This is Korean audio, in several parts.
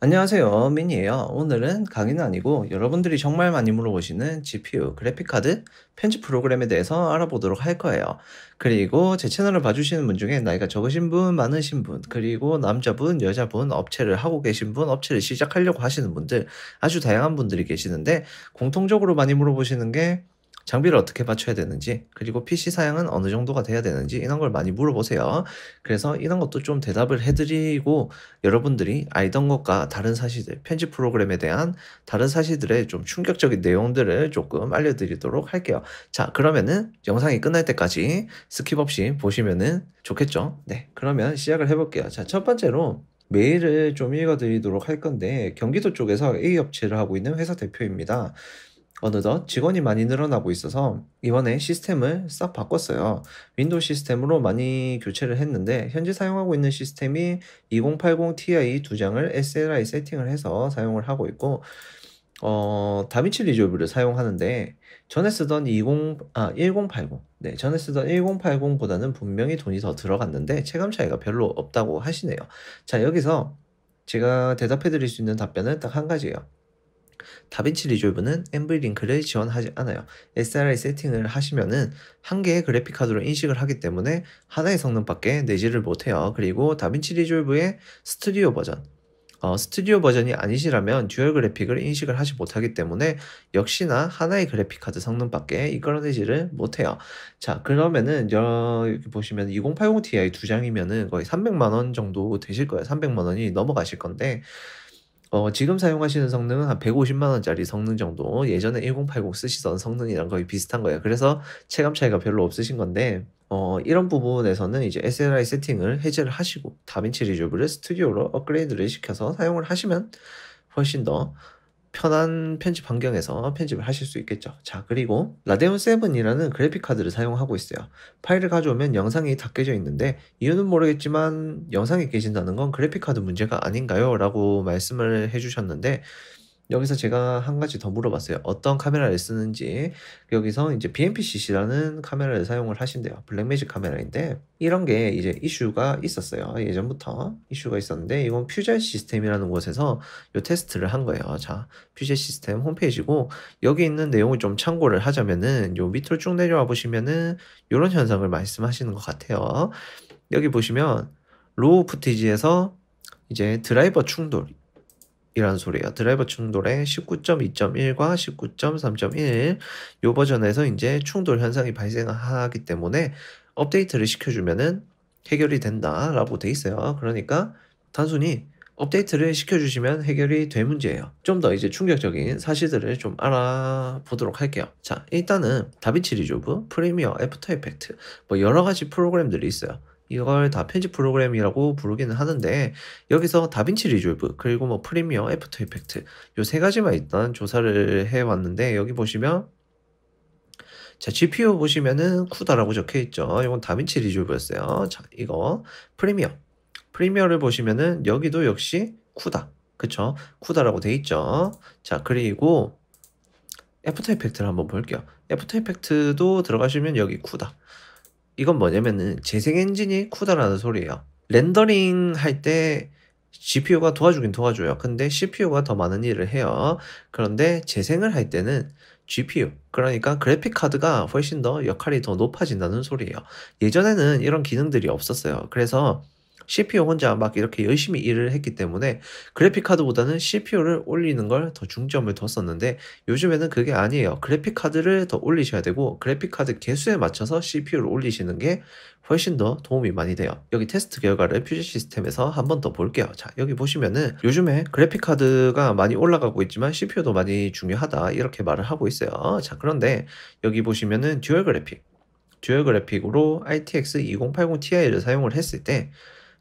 안녕하세요. 민이에요. 오늘은 강의는 아니고 여러분들이 정말 많이 물어보시는 GPU, 그래픽카드, 편집 프로그램에 대해서 알아보도록 할 거예요. 그리고 제 채널을 봐주시는 분 중에 나이가 적으신 분, 많으신 분, 그리고 남자분, 여자분, 업체를 하고 계신 분, 업체를 시작하려고 하시는 분들, 아주 다양한 분들이 계시는데 공통적으로 많이 물어보시는 게 장비를 어떻게 맞춰야 되는지, 그리고 PC 사양은 어느 정도가 돼야 되는지 이런 걸 많이 물어보세요. 그래서 이런 것도 좀 대답을 해드리고 여러분들이 알던 것과 다른 사실들, 편집 프로그램에 대한 다른 사실들의 좀 충격적인 내용들을 조금 알려드리도록 할게요. 자, 그러면은 영상이 끝날 때까지 스킵 없이 보시면은 좋겠죠? 네, 그러면 시작을 해볼게요. 자, 첫 번째로 메일을 좀 읽어드리도록 할 건데 경기도 쪽에서 A 업체를 하고 있는 회사 대표입니다. 어느덧 직원이 많이 늘어나고 있어서 이번에 시스템을 싹 바꿨어요. 윈도우 시스템으로 많이 교체를 했는데 현재 사용하고 있는 시스템이 2080 Ti 두 장을 SLI 세팅을 해서 사용을 하고 있고 다빈치 리졸브를 사용하는데 전에 쓰던 1080 네, 전에 쓰던 1080보다는 분명히 돈이 더 들어갔는데 체감 차이가 별로 없다고 하시네요. 자, 여기서 제가 대답해 드릴 수 있는 답변은 딱 한 가지예요. 다빈치 리졸브는 NV링크를 지원하지 않아요. SLI 세팅을 하시면은 한 개의 그래픽 카드로 인식을 하기 때문에 하나의 성능밖에 내지를 못해요. 그리고 다빈치 리졸브의 스튜디오 버전, 스튜디오 버전이 아니시라면 듀얼 그래픽을 인식을 하지 못하기 때문에 역시나 하나의 그래픽 카드 성능밖에 이끌어내지를 못해요. 자, 그러면은 여기 보시면 2080 Ti 두 장이면은 거의 300만 원 정도 되실 거예요. 300만 원이 넘어가실 건데 지금 사용하시는 성능은 한 150만 원짜리 성능 정도, 예전에 1080 쓰시던 성능이랑 거의 비슷한 거예요. 그래서 체감 차이가 별로 없으신 건데 이런 부분에서는 이제 SLI 세팅을 해제를 하시고 다빈치 리졸브를 스튜디오로 업그레이드를 시켜서 사용을 하시면 훨씬 더 편한 편집 환경에서 편집을 하실 수 있겠죠. 자, 그리고 라데온 7이라는 그래픽 카드를 사용하고 있어요. 파일을 가져오면 영상이 다 깨져 있는데 이유는 모르겠지만 영상이 깨진다는 건 그래픽 카드 문제가 아닌가요? 라고 말씀을 해주셨는데 여기서 제가 한 가지 더 물어봤어요. 어떤 카메라를 쓰는지. 여기서 이제 BMP-CC라는 카메라를 사용을 하신대요. 블랙매직 카메라인데 이런 게 이제 이슈가 있었어요. 예전부터 이슈가 있었는데 이건 퓨젤 시스템이라는 곳에서 요 테스트를 한 거예요. 자, 퓨젤 시스템 홈페이지고 여기 있는 내용을 좀 참고를 하자면은 요 밑으로 쭉 내려와 보시면은 요런 현상을 말씀하시는 것 같아요. 여기 보시면 로우 푸티지에서 이제 드라이버 충돌 이라는 소리예요. 드라이버 충돌의 19.2.1과 19.3.1 요 버전에서 이제 충돌 현상이 발생하기 때문에 업데이트를 시켜주면은 해결이 된다라고 돼 있어요. 그러니까 단순히 업데이트를 시켜주시면 해결이 될 문제예요. 좀 더 이제 충격적인 사실들을 좀 알아보도록 할게요. 자, 일단은 다빈치 리졸브, 프리미어, 애프터 이펙트 뭐 여러 가지 프로그램들이 있어요. 이걸 다 편집 프로그램이라고 부르기는 하는데 여기서 다빈치 리졸브 그리고 뭐 프리미어, 애프터 이펙트 요 세 가지만 일단 조사를 해왔는데 여기 보시면 자, GPU 보시면은 쿠다라고 적혀 있죠. 이건 다빈치 리졸브였어요. 자, 이거 프리미어를 보시면은 여기도 역시 쿠다, 그쵸? 쿠다라고 돼 있죠. 자, 그리고 애프터 이펙트를 한번 볼게요. 애프터 이펙트도 들어가시면 여기 쿠다. 이건 뭐냐면은 재생 엔진이 쿠다라는 소리예요. 렌더링 할 때 GPU가 도와주긴 도와줘요. 근데 CPU가 더 많은 일을 해요. 그런데 재생을 할 때는 GPU, 그러니까 그래픽 카드가 훨씬 더 역할이 더 높아진다는 소리예요. 예전에는 이런 기능들이 없었어요. 그래서 CPU 혼자 막 이렇게 열심히 일을 했기 때문에 그래픽 카드보다는 CPU를 올리는 걸 더 중점을 뒀었는데 요즘에는 그게 아니에요. 그래픽 카드를 더 올리셔야 되고 그래픽 카드 개수에 맞춰서 CPU를 올리시는 게 훨씬 더 도움이 많이 돼요. 여기 테스트 결과를 퓨즈 시스템에서 한 번 더 볼게요. 자, 여기 보시면은 요즘에 그래픽 카드가 많이 올라가고 있지만 CPU도 많이 중요하다 이렇게 말을 하고 있어요. 자, 그런데 여기 보시면은 듀얼 그래픽으로 RTX 2080 Ti를 사용을 했을 때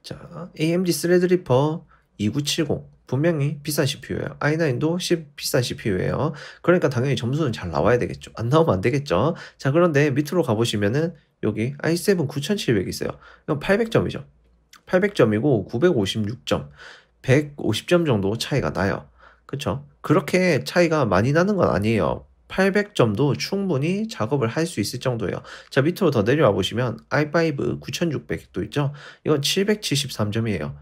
자, AMD 스레드리퍼 2970 분명히 비싼 CPU예요. i9도 비싼 CPU예요. 그러니까 당연히 점수는 잘 나와야 되겠죠. 안 나오면 안 되겠죠. 자, 그런데 밑으로 가보시면은 여기 i7 9700 있어요. 이건 800점이죠. 800점이고 956점, 150점 정도 차이가 나요. 그쵸? 그렇게 차이가 많이 나는 건 아니에요. 800점도 충분히 작업을 할 수 있을 정도예요. 자, 밑으로 더 내려와 보시면 i5 9600도 있죠? 이건 773점이에요.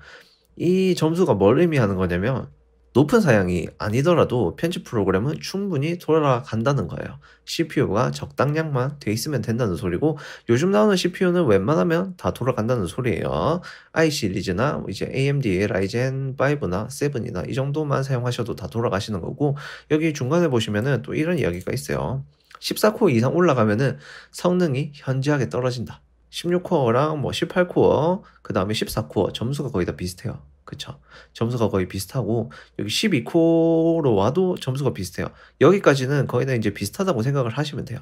이 점수가 뭘 의미하는 거냐면 높은 사양이 아니더라도 편집 프로그램은 충분히 돌아간다는 거예요. CPU가 적당량만 돼 있으면 된다는 소리고 요즘 나오는 CPU는 웬만하면 다 돌아간다는 소리예요. i 시리즈나 이제 AMD의 라이젠 5나 7이나 이 정도만 사용하셔도 다 돌아가시는 거고 여기 중간에 보시면은 또 이런 이야기가 있어요. 14코어 이상 올라가면은 성능이 현저하게 떨어진다. 16코어랑 뭐 18코어, 그 다음에 14코어 점수가 거의 다 비슷해요. 그쵸? 점수가 거의 비슷하고 여기 12코어로 와도 점수가 비슷해요. 여기까지는 거의 다 이제 비슷하다고 생각을 하시면 돼요.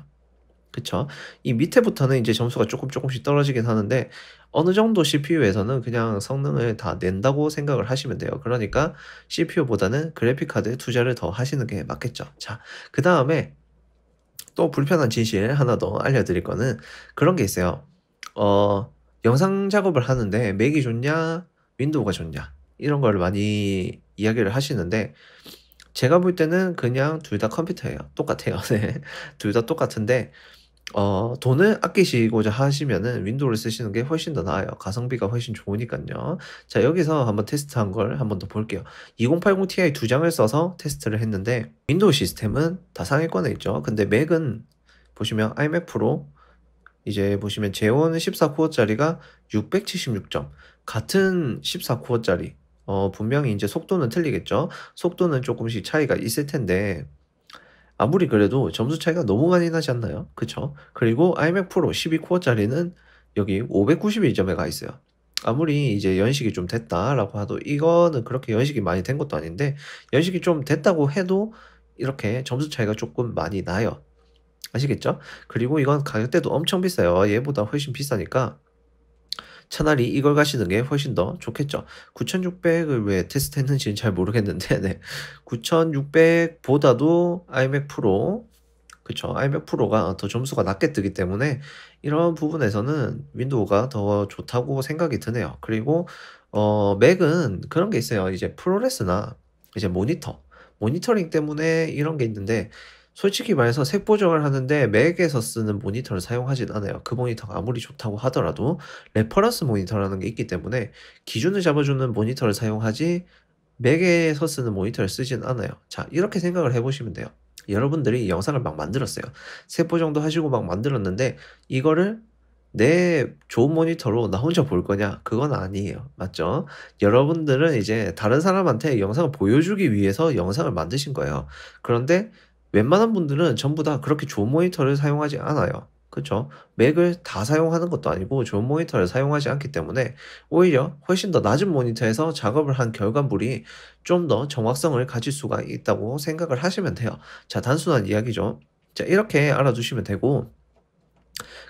그쵸? 이 밑에부터는 이제 점수가 조금씩 떨어지긴 하는데 어느 정도 CPU에서는 그냥 성능을 다 낸다고 생각을 하시면 돼요. 그러니까 CPU보다는 그래픽 카드에 투자를 더 하시는 게 맞겠죠. 자, 그 다음에 또 불편한 진실 하나 더 알려드릴 거는 그런 게 있어요. 영상 작업을 하는데 맥이 좋냐, 윈도우가 좋냐, 이런 걸 많이 이야기를 하시는데, 제가 볼 때는 그냥 둘 다 컴퓨터예요. 똑같아요. 네. 둘 다 똑같은데, 돈을 아끼시고자 하시면은 윈도우를 쓰시는 게 훨씬 더 나아요. 가성비가 훨씬 좋으니까요. 자, 여기서 한번 테스트한 걸 한번 더 볼게요. 2080 Ti 두 장을 써서 테스트를 했는데, 윈도우 시스템은 다 상위권에 있죠. 근데 맥은 보시면 iMac 프로, 이제 보시면 제온 14코어짜리가 676점. 같은 14코어짜리. 분명히 이제 속도는 틀리겠죠. 속도는 조금씩 차이가 있을 텐데, 아무리 그래도 점수 차이가 너무 많이 나지 않나요? 그쵸? 그리고 iMac 프로 12코어짜리는 여기 591점에 가 있어요. 아무리 이제 연식이 좀 됐다라고 해도 이거는 그렇게 연식이 많이 된 것도 아닌데, 연식이 좀 됐다고 해도 이렇게 점수 차이가 조금 많이 나요. 아시겠죠? 그리고 이건 가격대도 엄청 비싸요. 얘보다 훨씬 비싸니까 차라리 이걸 가시는 게 훨씬 더 좋겠죠. 9600을 왜 테스트했는지는 잘 모르겠는데 네. 9600보다도 iMac 프로, 그쵸, iMac 프로가 더 점수가 낮게 뜨기 때문에 이런 부분에서는 윈도우가 더 좋다고 생각이 드네요. 그리고 맥은 그런 게 있어요. 이제 프로레스나 이제 모니터링 때문에 이런 게 있는데, 솔직히 말해서 색 보정을 하는데 맥에서 쓰는 모니터를 사용하진 않아요. 그 모니터가 아무리 좋다고 하더라도 레퍼런스 모니터라는 게 있기 때문에 기준을 잡아주는 모니터를 사용하지 맥에서 쓰는 모니터를 쓰진 않아요. 자, 이렇게 생각을 해보시면 돼요. 여러분들이 영상을 막 만들었어요. 색 보정도 하시고 막 만들었는데 이거를 내 좋은 모니터로 나 혼자 볼 거냐? 그건 아니에요. 맞죠? 여러분들은 이제 다른 사람한테 영상을 보여주기 위해서 영상을 만드신 거예요. 그런데 웬만한 분들은 전부 다 그렇게 좋은 모니터를 사용하지 않아요. 그쵸? 맥을 다 사용하는 것도 아니고 좋은 모니터를 사용하지 않기 때문에 오히려 훨씬 더 낮은 모니터에서 작업을 한 결과물이 좀 더 정확성을 가질 수가 있다고 생각을 하시면 돼요. 자, 단순한 이야기죠. 자, 이렇게 알아두시면 되고,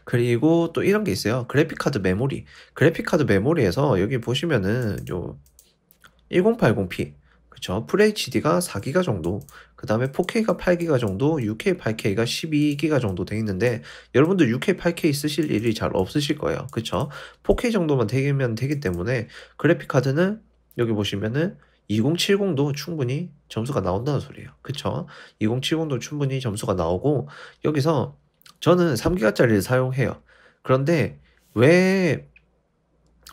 그리고 또 이런 게 있어요. 그래픽카드 메모리. 그래픽카드 메모리에서 여기 보시면은 요 1080p, 그쵸? FHD가 4기가 정도, 그 다음에 4K가 8기가 정도, 6K, 8K가 12기가 정도 돼 있는데, 여러분들 6K, 8K 쓰실 일이 잘 없으실 거예요. 그쵸? 4K 정도만 되면 되기 때문에 그래픽카드는 여기 보시면은 2070도 충분히 점수가 나온다는 소리예요. 그쵸? 2070도 충분히 점수가 나오고, 여기서 저는 3기가짜리를 사용해요. 그런데 왜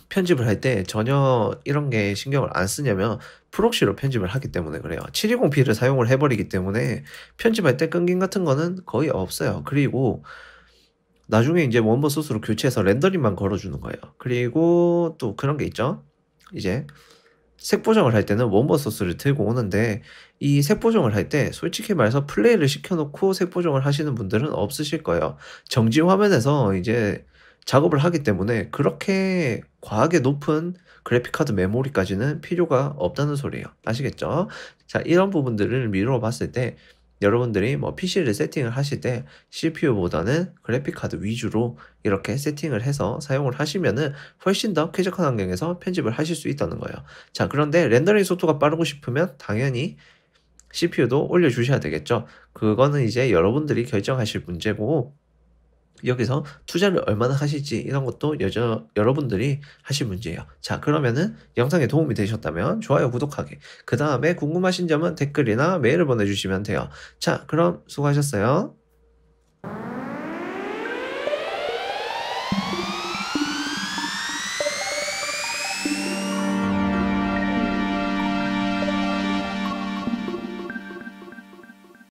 편집을 할 때 전혀 이런 게 신경을 안 쓰냐면 프록시로 편집을 하기 때문에 그래요. 720p를 사용을 해버리기 때문에 편집할 때 끊김 같은 거는 거의 없어요. 그리고 나중에 이제 원본 소스로 교체해서 렌더링만 걸어주는 거예요. 그리고 또 그런 게 있죠. 이제 색 보정을 할 때는 원본 소스를 들고 오는데, 이 색 보정을 할 때 솔직히 말해서 플레이를 시켜놓고 색 보정을 하시는 분들은 없으실 거예요. 정지 화면에서 이제 작업을 하기 때문에 그렇게 과하게 높은 그래픽카드 메모리까지는 필요가 없다는 소리예요. 아시겠죠? 자, 이런 부분들을 미루어 봤을 때 여러분들이 뭐 PC를 세팅을 하실 때 CPU보다는 그래픽카드 위주로 이렇게 세팅을 해서 사용을 하시면은 훨씬 더 쾌적한 환경에서 편집을 하실 수 있다는 거예요. 자, 그런데 렌더링 속도가 빠르고 싶으면 당연히 CPU도 올려주셔야 되겠죠. 그거는 이제 여러분들이 결정하실 문제고, 여기서 투자를 얼마나 하실지 이런 것도 여러분들이 하실 문제예요. 자, 그러면은 영상에 도움이 되셨다면 좋아요, 구독하기. 그 다음에 궁금하신 점은 댓글이나 메일을 보내주시면 돼요. 자, 그럼 수고하셨어요.